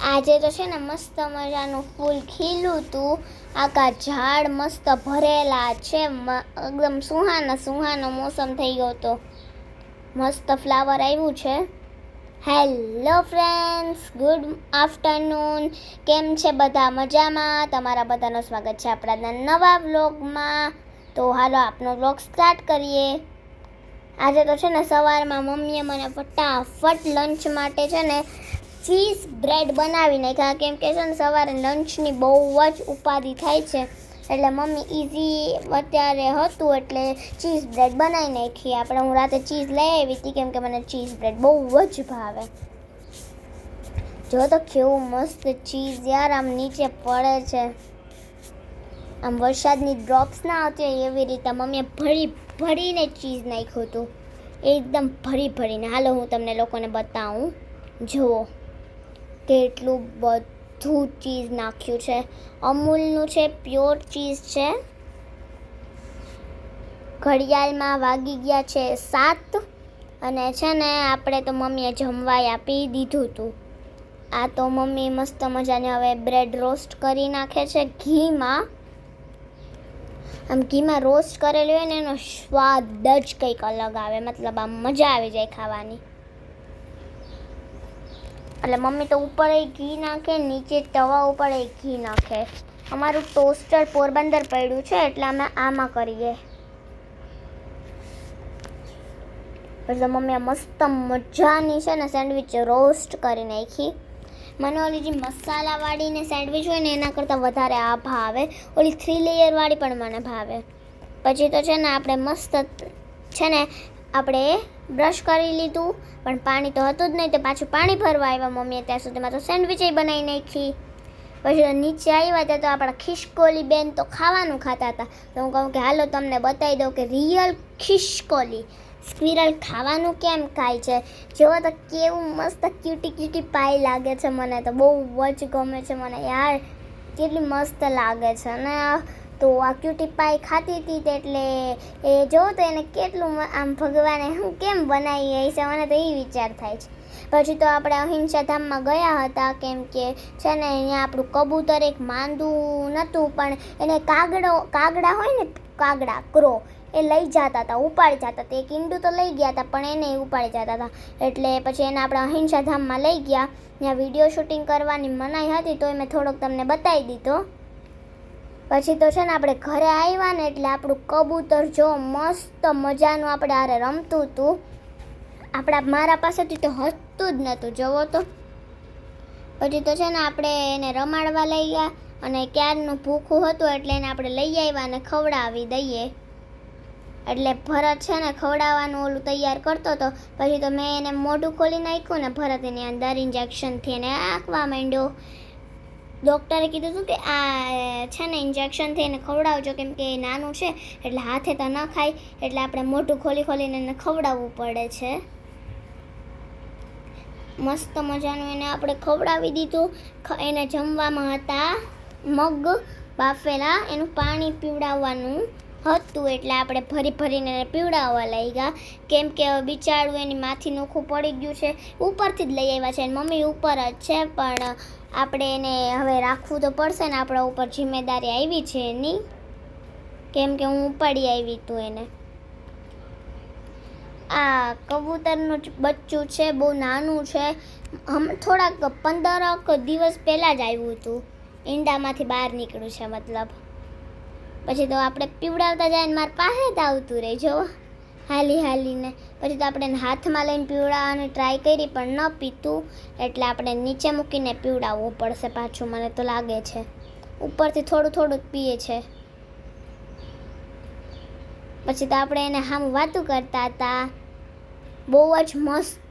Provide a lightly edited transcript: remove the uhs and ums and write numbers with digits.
આજે તો છે ને મસ્ત મજાનું ફૂલ ખીલું હતું. આખા ઝાડ મસ્ત ભરેલા છે. એકદમ સુહાનો મોસમ થઈ ગયો તો મસ્ત ફ્લાવર આવ્યું છે. Hello friends, good afternoon. કેમ છે બધા? મજામાં? તમારા બધાનું સ્વાગત છે આપણા નવા વ્લોગમાં. તો હાલો આપનો વ્લોગ સ્ટાર્ટ કરીએ. આજે તો છે ને સવારમાં મમ્મીએ મને ફટાફટ લંચ માટે છે ને ચીઝ બ્રેડ બનાવી નાખ્યા. કેમ કે છે ને સવારે લંચની બહુ જ ઉપાધિ થાય છે, એટલે મમ્મી ઇઝી અત્યારે હતું એટલે ચીઝ બ્રેડ બનાવી નાખી. હું રાતે ચીઝ લઈ આવી હતી કેમ કે મને ચીઝ બ્રેડ બહુ જ ભાવે. જો તો કેવું મસ્ત ચીઝ યાર આમ નીચે પડે છે, આમ વરસાદની ડ્રોપ્સ ના આવતી હોય એવી રીતે મમ્મીએ ભરીને ચીઝ નાખ્યું હતું, એકદમ ભરીને. હાલો હું તમને લોકોને બતાવું. જુઓ કેટલું બધું ચીઝ નાખ્યું છે. અમૂલનું છે, પ્યોર ચીઝ છે. ઘડિયાળમાં વાગી ગયા છે 7 અને છે ને આપણે તો મમ્મીએ જમવાય આપી દીધું હતું. આ તો મમ્મી મસ્ત મજાને હવે બ્રેડ રોસ્ટ કરી નાખે છે ઘીમાં. આમ ઘીમાં રોસ્ટ કરેલું હોય ને એનો સ્વાદ જ કંઈક અલગ આવે, મતલબ આમ મજા આવી જાય ખાવાની. એટલે મમ્મી તો ઉપર ઘી નાખે, નીચે તવા ઉપર ઘી નાખે. અમારું ટોસ્ટર પોરબંદર પડ્યું છે એટલે અમે આમાં કરીએ. એટલે મમ્મીએ મસ્ત મજાની છે ને સેન્ડવિચ રોસ્ટ કરી નાખી. મને ઓલી જે મસાલાવાળી ને સેન્ડવિચ હોય ને એના કરતાં વધારે આ ભાવે. ઓલી 3 લેયરવાળી પણ મને ભાવે. પછી તો છે ને આપણે મસ્ત છે ને આપણે બ્રશ કરી લીધું, પણ પાણી તો હતું જ નહીં તો પાછું પાણી ભરવા આવ્યા મમ્મીએ. ત્યાં સુધીમાં તો સેન્ડવિચ બનાવી નાખી. પછી નીચે આવ્યા ત્યાં તો આપણા ખિસકોલી બેન તો ખાવાનું ખાતા હતા. તો હું કહું કે હાલો તમને બતાવી દઉં કે રિયલ ખિસકોલી સ્ક્વિરલ ખાવાનું કેમ ખાય છે. જોવો તો કેવું મસ્ત ક્યુટી પાઈ લાગે છે. મને તો બહુ જ ગમે છે મને યાર, કેટલી મસ્ત લાગે છે ને. તો આ ક્યુટી પાઈ ખાતી હતી એટલે એ જોવો તો એને કેટલું આમ ભગવાને હું કેમ બનાવી હશે, મને તો એ વિચાર થાય છે. પછી તો આપણે અહિંસા ધામમાં ગયા હતા કેમ કે છે ને અહીંયા આપણું કબૂતર એક માંદું નહોતું પણ એને કાગડા હોય ને, કાગડા ક્રો એ લઈ જતા હતા, ઉપાડી જતા હતા. એક ઈંડું તો લઈ ગયા હતા પણ એને ઉપાડી જતા હતા. એટલે પછી એને આપણે અહિંસા ધામમાં લઈ ગયા. ત્યાં વિડીયો શૂટિંગ કરવાની મનાઈ હતી તો મેં થોડોક તમને બતાવી દીધો. પછી તો છે ને આપણે ઘરે આવ્યા ને એટલે આપણું કબૂતર જો મસ્ત મજાનું આપણે આરે રમતું હતું. મારા પાસેથી તો હસતું જ નહોતું, જોવો તો. પછી તો છે ને આપણે એને રમાડવા લઈ ગયા અને ક્યારનું ભૂખું હતું એટલે એને આપણે લઈ આવ્યા અને ખવડાવી દઈએ. એટલે ભરત છે ને ખવડાવવાનું ઓલું તૈયાર કરતો હતો. પછી તો મેં એને મોઢું ખોલી નાખ્યું ને ભરત એની અંદર ઇન્જેક્શનથી એને આંકવા માંડ્યો. ડૉક્ટરે કીધું હતું કે આ છે ને ઇન્જેક્શનથી એને ખવડાવજો કેમ કે એ નાનું છે એટલે હાથે તો ન ખાય, એટલે આપણે મોઢું ખોલીને એને ખવડાવવું પડે છે. મસ્ત મજાનું એને આપણે ખવડાવી દીધું. એને જમવામાં હતા મગ બાફેલા, એનું પાણી પીવડાવવાનું હતું એટલે આપણે ભરીને એને પીવડાવવા લઈ ગયા. કેમ કે બિચારું એની માથી નોખું પડી ગયું છે. ઉપરથી જ લઈ આવ્યા છે, મમ્મી ઉપર જ છે પણ આપણે એને હવે રાખવું તો પડશે ને, આપણા ઉપર જિમ્મેદારી આવી છે એની, કેમ કે હું ઉપાડી આવી તું એને. આ કબૂતરનું બચ્ચું છે, બહુ નાનું છે. થોડાક 15 દિવસ પહેલાં જ આવ્યું હતું, ઈંડામાંથી બહાર નીકળ્યું છે મતલબ. પછી તો આપણે પીવડાવતા જાય ને મારા પાસે જ આવતું રહે જો હાલીને. પછી તો આપણે હાથમાં લઈને પીવડાવવાની ટ્રાય કરી પણ ન પીતું, એટલે આપણે નીચે મૂકીને પીવડાવવું પડશે પાછું, મને તો લાગે છે. ઉપરથી થોડું જ પીએ છે. પછી તો આપણે એને સામું વાતું કરતા હતા. બહુ જ મસ્ત.